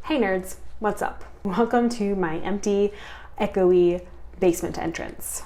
Hey nerds, what's up? Welcome to my empty, echoey basement entrance.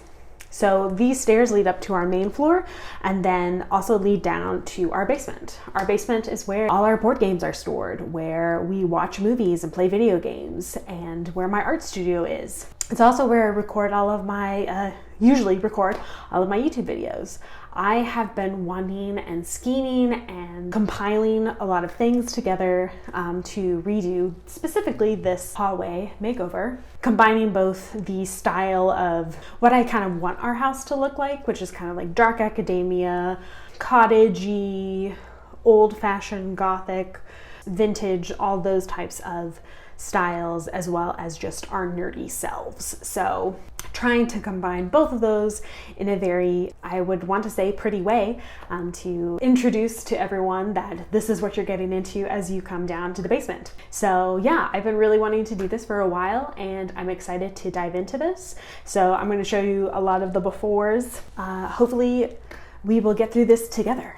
So these stairs lead up to our main floor and then also lead down to our basement. Our basement is where all our board games are stored, where we watch movies and play video games, and where my art studio is. It's also where I record all of my, usually record all of my YouTube videos. I have been wanting and scheming and compiling a lot of things together to redo specifically this hallway makeover, combining both the style of what I kind of want our house to look like, which is kind of like dark academia, cottagey, old-fashioned gothic, vintage, all those types of styles, as well as just our nerdy selves. So trying to combine both of those in a very, I would want to say, pretty way to introduce to everyone that this is what you're getting into as you come down to the basement. So yeah, I've been really wanting to do this for a while and I'm excited to dive into this. So I'm going to show you a lot of the befores. Hopefully we will get through this together.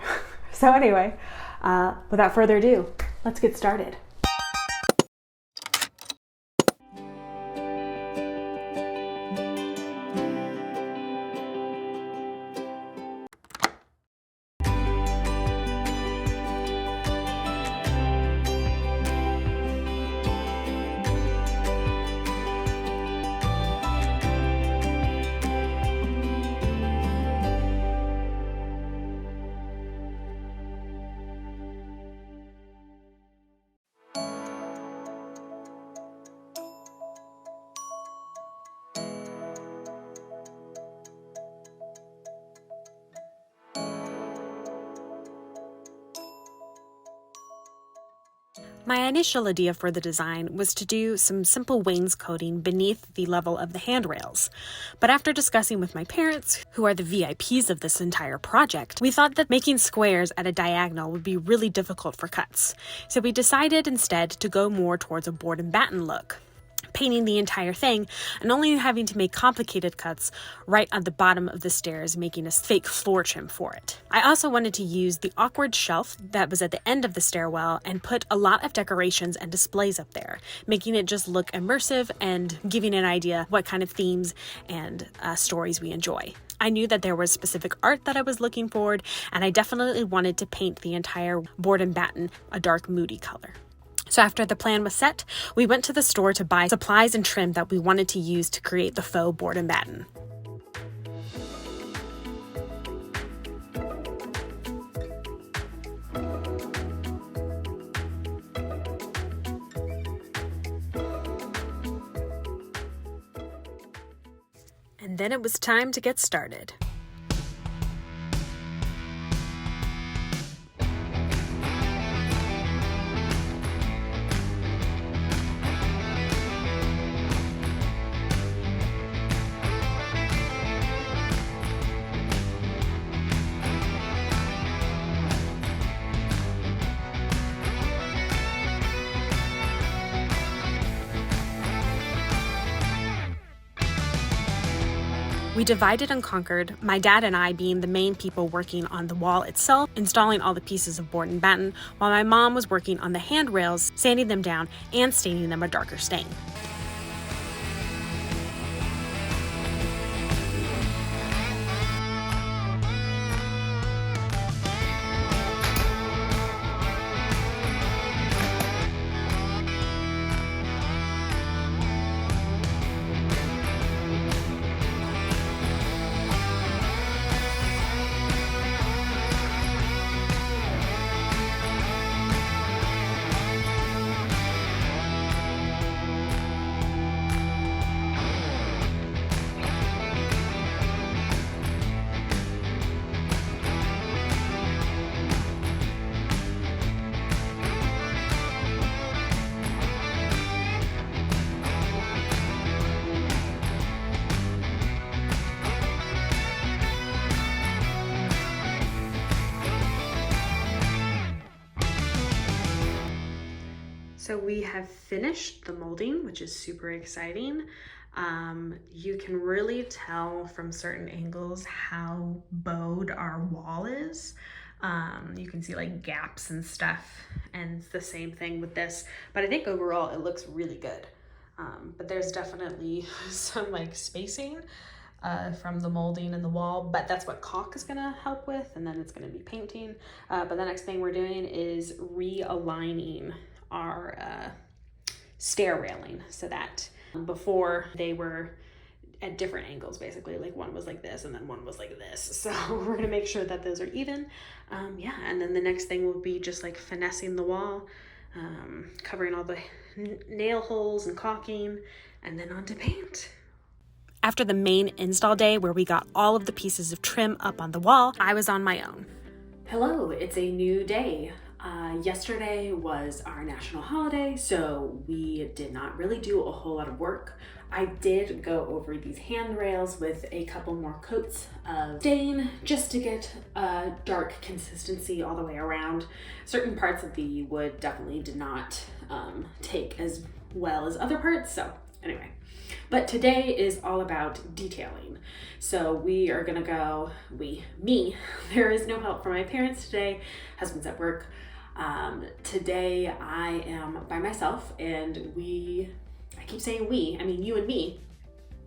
So anyway, without further ado, let's get started. My initial idea for the design was to do some simple wainscoting beneath the level of the handrails. But after discussing with my parents, who are the VIPs of this entire project, we thought that making squares at a diagonal would be really difficult for cuts. So we decided instead to go more towards a board and batten look, painting the entire thing and only having to make complicated cuts right on the bottom of the stairs, making a fake floor trim for it. I also wanted to use the awkward shelf that was at the end of the stairwell and put a lot of decorations and displays up there, making it just look immersive and giving an idea what kind of themes and stories we enjoy. I knew that there was specific art that I was looking for, and I definitely wanted to paint the entire board and batten a dark, moody color. So after the plan was set, we went to the store to buy supplies and trim that we wanted to use to create the faux board and batten. And then it was time to get started. We divided and conquered, my dad and I being the main people working on the wall itself, installing all the pieces of board and batten, while my mom was working on the handrails, sanding them down and staining them a darker stain. So we have finished the molding, which is super exciting. You can really tell from certain angles how bowed our wall is. You can see like gaps and stuff, and it's the same thing with this, but I think overall it looks really good. But there's definitely some like spacing from the molding in the wall, but that's what caulk is gonna help with, and then it's gonna be painting. But the next thing we're doing is realigning our stair railing, so that before they were at different angles, basically, like one was like this and then one was like this, so we're gonna make sure that those are even. Yeah, and then the next thing will be just like finessing the wall, covering all the nail holes and caulking, and then on to paint. After the main install day where we got all of the pieces of trim up on the wall, I was on my own. Hello, it's a new day. Yesterday was our national holiday, so we did not really do a whole lot of work. I did go over these handrails with a couple more coats of stain just to get a dark consistency all the way around. Certain parts of the wood definitely did not take as well as other parts, so anyway. But today is all about detailing. So we are gonna go, there is no help from my parents today, husband's at work. Today I am by myself, and I keep saying I mean you and me.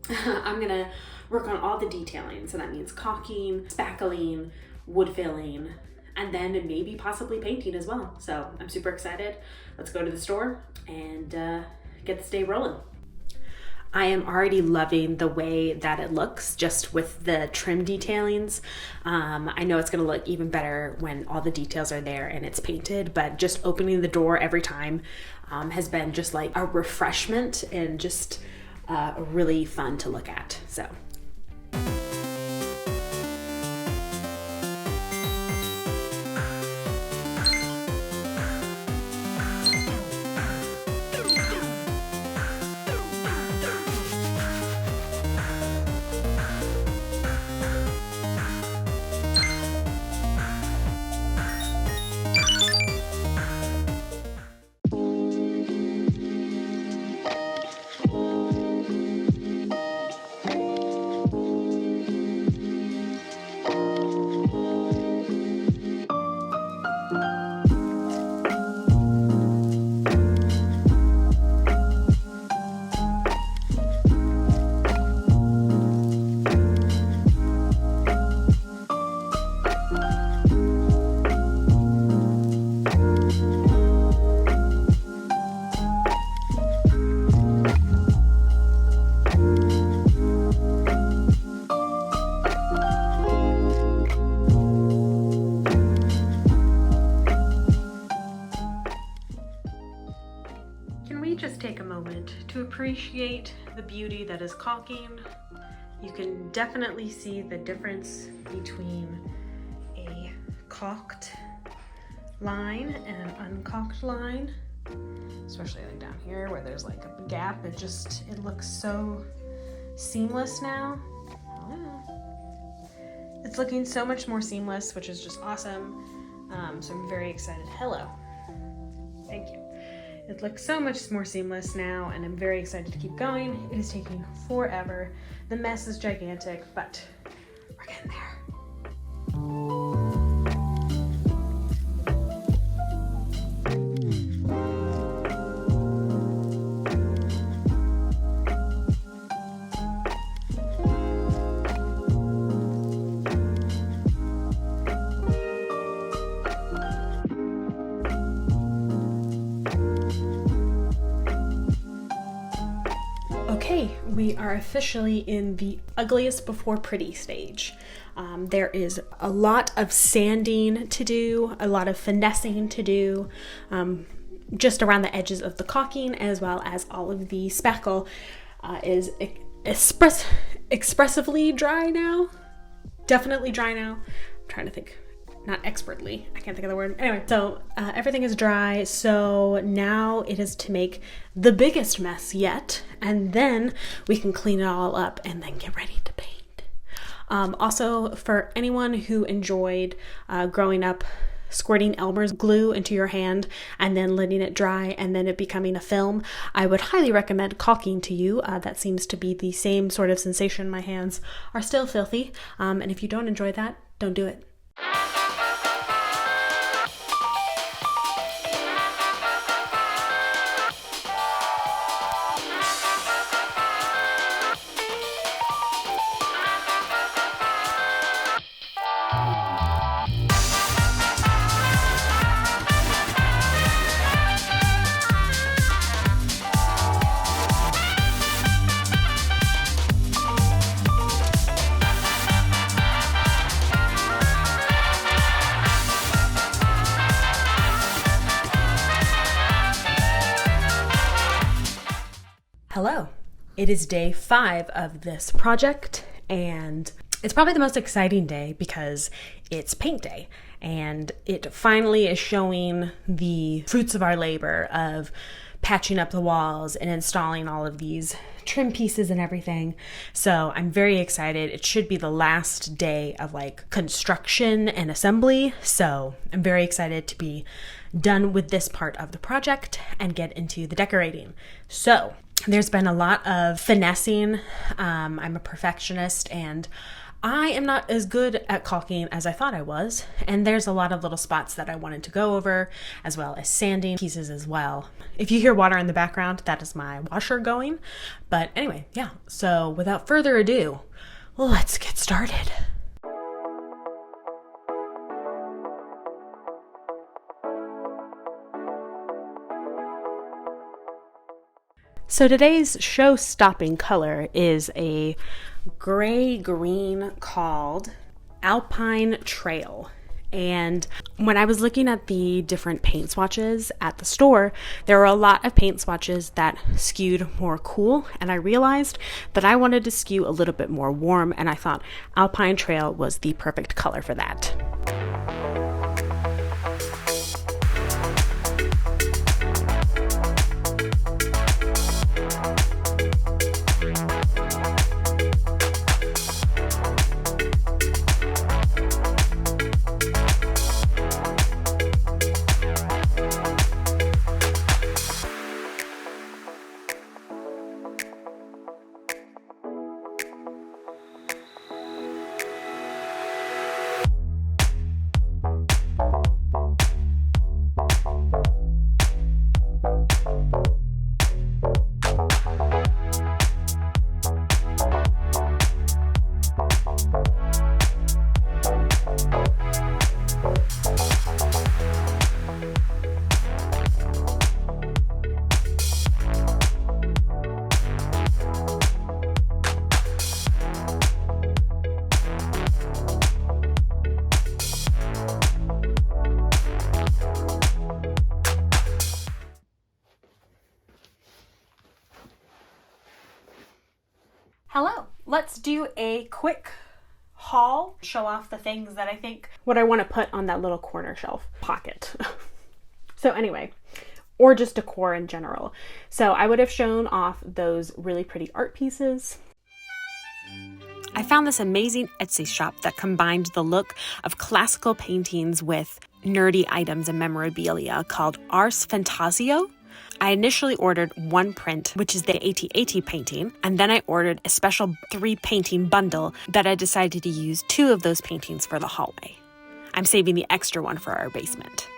I'm gonna work on all the detailing. So that means caulking, spackling, wood filling, and then maybe possibly painting as well. So I'm super excited. Let's go to the store and get this day rolling. I am already loving the way that it looks just with the trim detailings. I know it's gonna look even better when all the details are there and it's painted, but just opening the door every time has been just like a refreshment and just really fun to look at, so. Just take a moment to appreciate the beauty that is caulking. You can definitely see the difference between a caulked line and an uncaulked line, especially like down here where there's like a gap. It looks so seamless now. It's looking so much more seamless, which is just awesome. So I'm very excited. Hello. Thank you. It looks so much more seamless now, and I'm very excited to keep going. It is taking forever. The mess is gigantic, but we're getting there. Okay, we are officially in the ugliest before pretty stage. There is a lot of sanding to do, a lot of finessing to do, just around the edges of the caulking, as well as all of the spackle is expressively dry now. Definitely dry now. I'm trying to think. Not expertly, I can't think of the word. Anyway, so everything is dry, so now it is to make the biggest mess yet, and then we can clean it all up and then get ready to paint. Also, for anyone who enjoyed growing up squirting Elmer's glue into your hand and then letting it dry and then it becoming a film, I would highly recommend caulking to you. That seems to be the same sort of sensation. My hands are still filthy, and if you don't enjoy that, don't do it. Hello. It is day 5 of this project, and it's probably the most exciting day because it's paint day, and it finally is showing the fruits of our labor of patching up the walls and installing all of these trim pieces and everything. So I'm very excited. It should be the last day of like construction and assembly. So I'm very excited to be done with this part of the project and get into the decorating. So there's been a lot of finessing. I'm a perfectionist and I am not as good at caulking as I thought I was, and there's a lot of little spots that I wanted to go over, as well as sanding pieces as well. If you hear water in the background, that is my washer going. But anyway, yeah, so without further ado, let's get started. So today's show-stopping color is a gray-green called Alpine Trail. And when I was looking at the different paint swatches at the store, there were a lot of paint swatches that skewed more cool, and I realized that I wanted to skew a little bit more warm, and I thought Alpine Trail was the perfect color for that. Hello, let's do a quick haul, show off the things that I think what I want to put on that little corner shelf pocket. So anyway, or just decor in general. So I would have shown off those really pretty art pieces. I found this amazing Etsy shop that combined the look of classical paintings with nerdy items and memorabilia called Ars Fantasio. I initially ordered one print, which is the AT-AT painting, and then I ordered a special 3 painting bundle that I decided to use 2 of those paintings for the hallway. I'm saving the extra one for our basement.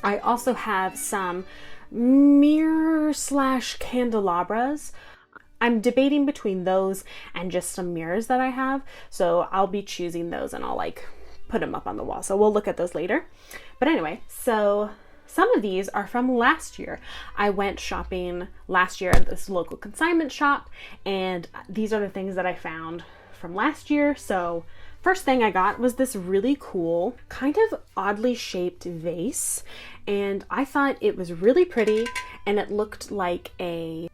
I also have some mirror/candelabras. I'm debating between those and just some mirrors that I have, so I'll be choosing those and I'll put them up on the wall. So we'll look at those later. But anyway, so some of these are from last year. I went shopping last year at this local consignment shop, and these are the things that I found from last year. So first thing I got was this really cool, kind of oddly shaped vase, and I thought it was really pretty, and it looked like a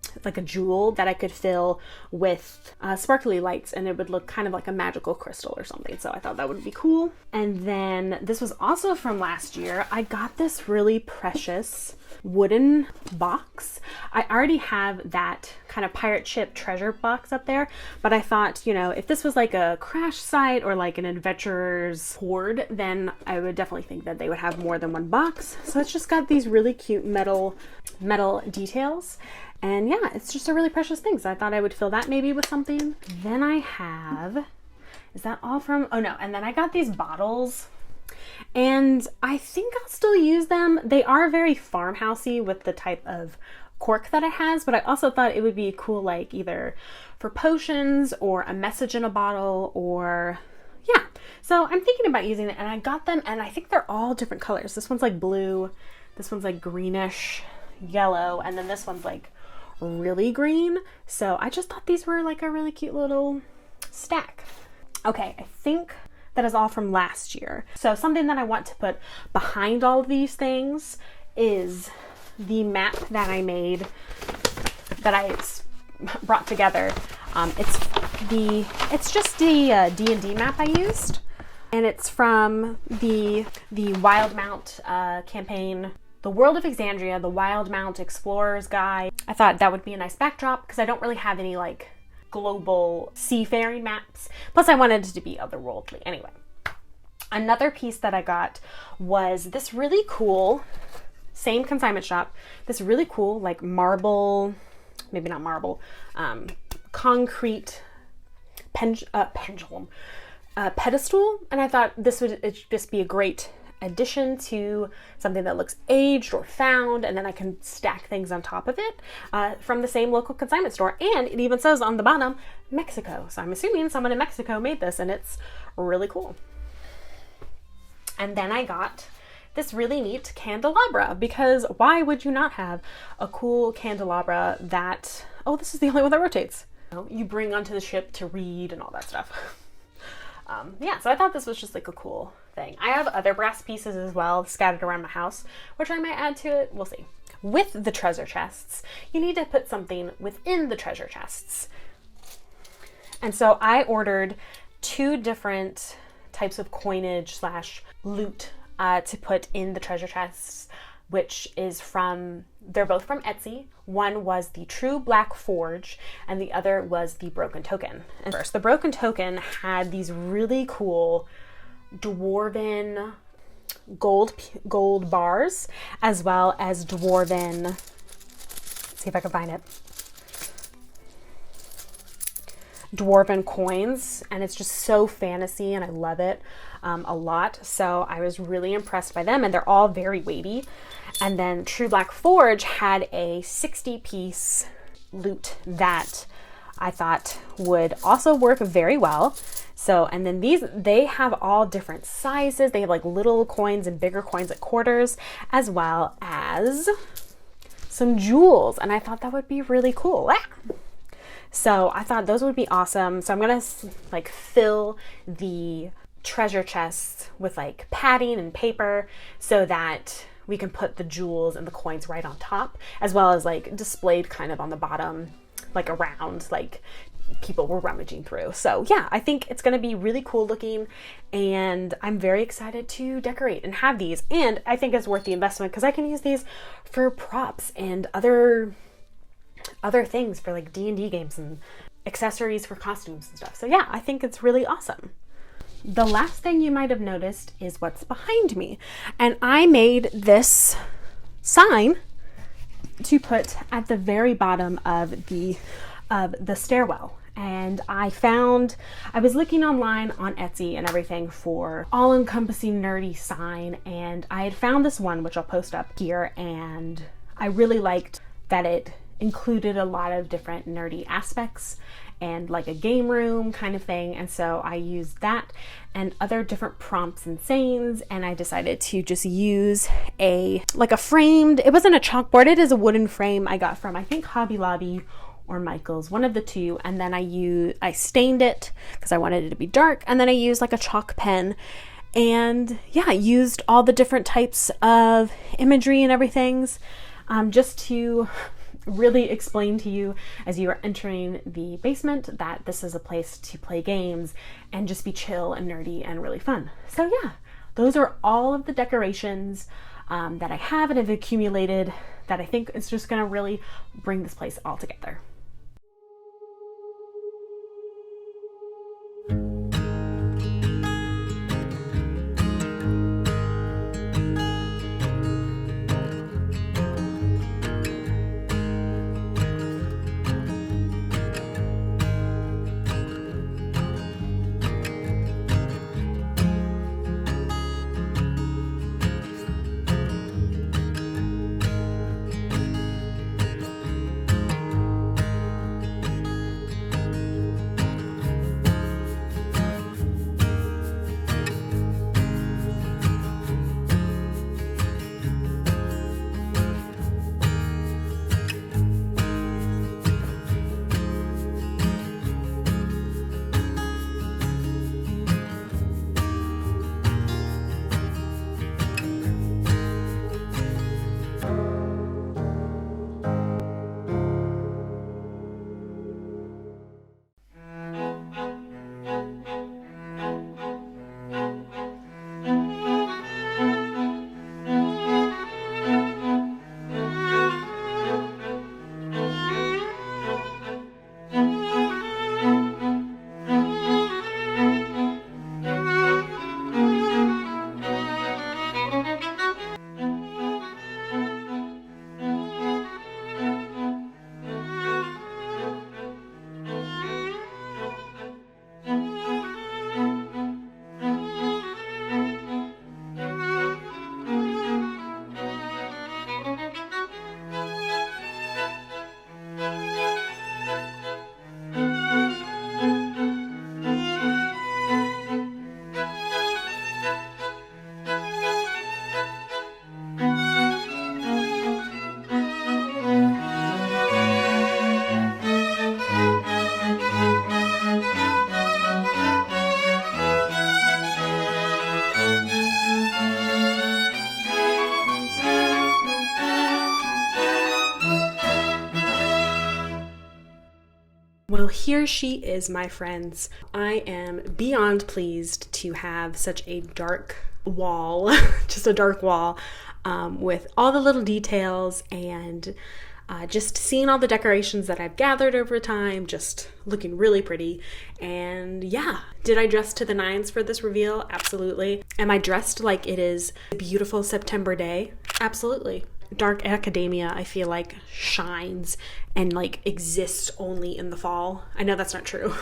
jewel that I could fill with sparkly lights, and it would look kind of like a magical crystal or something. So I thought that would be cool. And then this was also from last year. I got this really precious wooden box. I already have that kind of pirate ship treasure box up there, but I thought, if this was like a crash site or like an adventurer's hoard, then I would definitely think that they would have more than one box. So it's just got these really cute metal details. And yeah, it's just a really precious thing. So I thought I would fill that maybe with something. Then I have, is that all from, oh no, and then I got these bottles. And I think I'll still use them. They are very farmhousey with the type of cork that it has, but I also thought it would be cool, either for potions or a message in a bottle, or yeah. So I'm thinking about using it, and I got them, and I think they're all different colors. This one's like blue, this one's like greenish yellow, and then this one's like really green. So I just thought these were like a really cute little stack. Okay, I think that is all from last year. So something that I want to put behind all of these things is the map that I made, that I brought together. It's just the D&D map I used, and it's from the Wildemount campaign, The World of Exandria, the Wildemount Explorer's Guide. I thought that would be a nice backdrop because I don't really have any like global seafaring maps. Plus I wanted it to be otherworldly. Anyway, another piece that I got was this really cool, same consignment shop, this really cool like marble, maybe not marble, concrete pendulum pedestal. And I thought this would just be a great addition to something that looks aged or found, and then I can stack things on top of it from the same local consignment store. And it even says on the bottom, Mexico. So I'm assuming someone in Mexico made this, and it's really cool. And then I got this really neat candelabra, because why would you not have a cool candelabra that, oh, this is the only one that rotates, you bring onto the ship to read and all that stuff. Yeah, so I thought this was just like a cool thing. I have other brass pieces as well scattered around my house, which I might add to it. We'll see. With the treasure chests, you need to put something within the treasure chests. And so I ordered 2 different types of coinage / loot to put in the treasure chests, which is they're both from Etsy. One was the True Black Forge and the other was the Broken Token. And first, the Broken Token had these really cool dwarven gold bars, as well as dwarven, let's see if I can find it, dwarven coins, and it's just so fantasy and I love it a lot. So I was really impressed by them, and they're all very weighty. And then True Black Forge had a 60-piece loot that I thought would also work very well. So, and then they have all different sizes. They have like little coins and bigger coins at quarters, as well as some jewels. And I thought that would be really cool. So I thought those would be awesome. So I'm gonna like fill the treasure chests with like padding and paper so that we can put the jewels and the coins right on top, as well as like displayed kind of on the bottom, like around, like people were rummaging through. So yeah, I think it's gonna be really cool looking, and I'm very excited to decorate and have these. And I think it's worth the investment because I can use these for props and other things for like D&D games and accessories for costumes and stuff. So yeah, I think it's really awesome. The last thing you might have noticed is what's behind me. And I made this sign to put at the very bottom of the stairwell. And I was looking online on Etsy and everything for all-encompassing nerdy sign, and I had found this one, which I'll post up here, and I really liked that it included a lot of different nerdy aspects and like a game room kind of thing. And so I used that and other different prompts and sayings, and I decided to just use a framed, it wasn't a chalkboard, it is a wooden frame I got from I think Hobby Lobby or Michael's, one of the two. And then I stained it because I wanted it to be dark, and then I used like a chalk pen, and yeah, I used all the different types of imagery and everything's just to really explain to you as you are entering the basement that this is a place to play games and just be chill and nerdy and really fun. So yeah, those are all of the decorations that I have and have accumulated that I think is just going to really bring this place all together. here she is, my friends. I am beyond pleased to have such a dark wall, just a dark wall, with all the little details and just seeing all the decorations that I've gathered over time, just looking really pretty. And yeah, did I dress to the nines for this reveal? Absolutely. Am I dressed like it is a beautiful September day? Absolutely. Dark academia, I feel like, shines and like exists only in the fall. I know that's not true.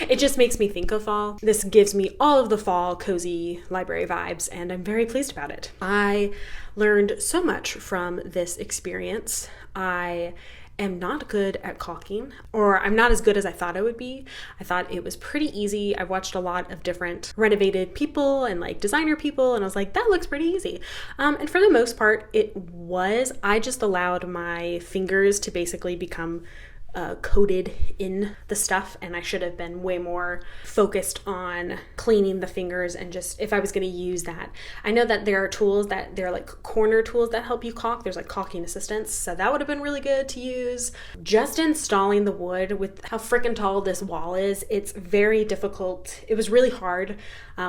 It just makes me think of fall. This gives me all of the fall cozy library vibes, and I'm very pleased about it. I learned so much from this experience. I am not good at caulking, or I'm not as good as I thought I would be. I thought it was pretty easy. I've watched a lot of different renovated people and like designer people, and I was like, that looks pretty easy. And for the most part, it was. I just allowed my fingers to basically become coated in the stuff, and I should have been way more focused on cleaning the fingers. And just if I was going to use that, I know that there are tools that they're like corner tools that help you caulk. There's like caulking assistants, so that would have been really good to use. Just installing the wood, with how freaking tall this wall is, it's very difficult. It was really hard.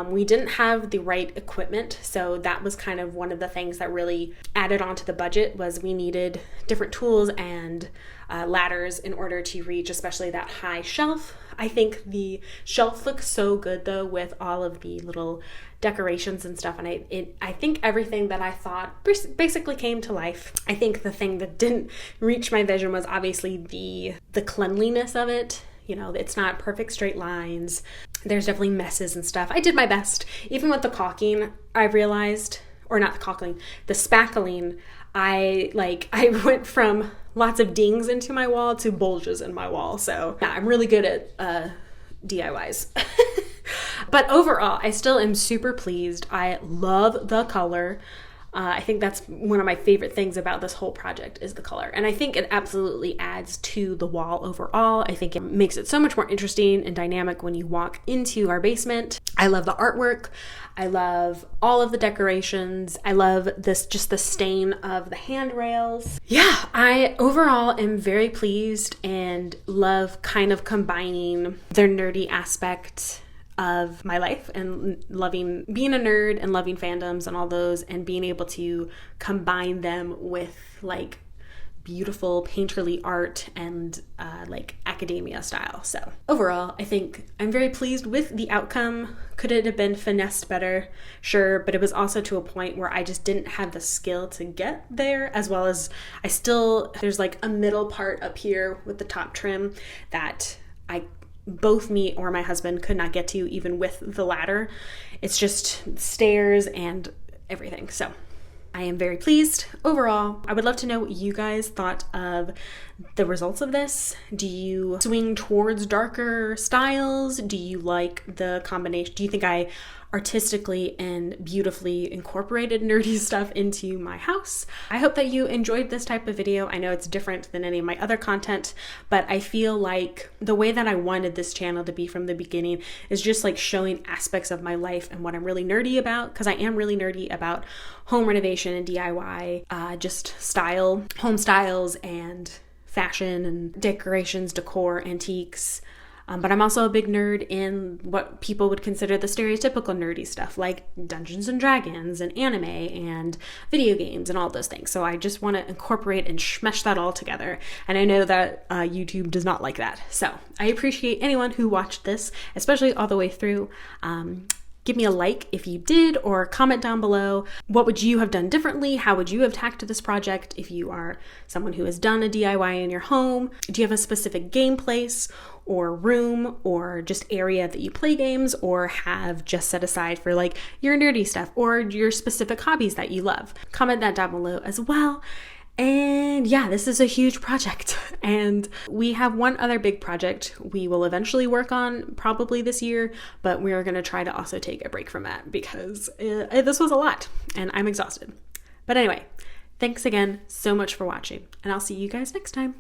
We didn't have the right equipment, so that was kind of one of the things that really added on to the budget. Was we needed different tools and ladders in order to reach especially that high shelf. I think the shelf looks so good though with all of the little decorations and stuff, and I think everything that I thought basically came to life. I think the thing that didn't reach my vision was obviously the cleanliness of it. You know, it's not perfect straight lines. There's definitely messes and stuff. I did my best. Even with the caulking, I realized, or not the caulking, the spackling, I went from lots of dings into my wall to bulges in my wall. So yeah, I'm really good at DIYs. But overall, I still am super pleased. I love the color. I think that's one of my favorite things about this whole project is the color. And I think it absolutely adds to the wall overall. I think it makes it so much more interesting and dynamic when you walk into our basement. I love the artwork. I love all of the decorations. I love this, just the stain of the handrails. Yeah, I overall am very pleased and love kind of combining their nerdy aspect of my life and loving being a nerd and loving fandoms and all those, and being able to combine them with like beautiful painterly art and like academia style. So overall, I think I'm very pleased with the outcome. Could it have been finessed better? Sure, but it was also to a point where I just didn't have the skill to get there, as well as there's like a middle part up here with the top trim that both me or my husband could not get to, even with the ladder. It's just stairs and everything. So I am very pleased overall. I would love to know what you guys thought of the results of this. Do you swing towards darker styles? Do you like the combination? Do you think I artistically and beautifully incorporated nerdy stuff into my house? I hope that you enjoyed this type of video. I know it's different than any of my other content, but I feel like the way that I wanted this channel to be from the beginning is just like showing aspects of my life and what I'm really nerdy about, because I am really nerdy about home renovation and DIY, just style, home styles and fashion and decorations, decor, antiques. But I'm also a big nerd in what people would consider the stereotypical nerdy stuff, like Dungeons and Dragons and anime and video games and all those things. So I just want to incorporate and smesh that all together. And I know that YouTube does not like that. So I appreciate anyone who watched this, especially all the way through. Give me a like if you did, or comment down below. What would you have done differently? How would you have tackled this project if you are someone who has done a DIY in your home? Do you have a specific game place or room or just area that you play games, or have just set aside for like your nerdy stuff or your specific hobbies that you love? Comment that down below as well. And yeah, this is a huge project, and we have one other big project we will eventually work on probably this year, but we are going to try to also take a break from that because this was a lot and I'm exhausted. But anyway, thanks again so much for watching, and I'll see you guys next time.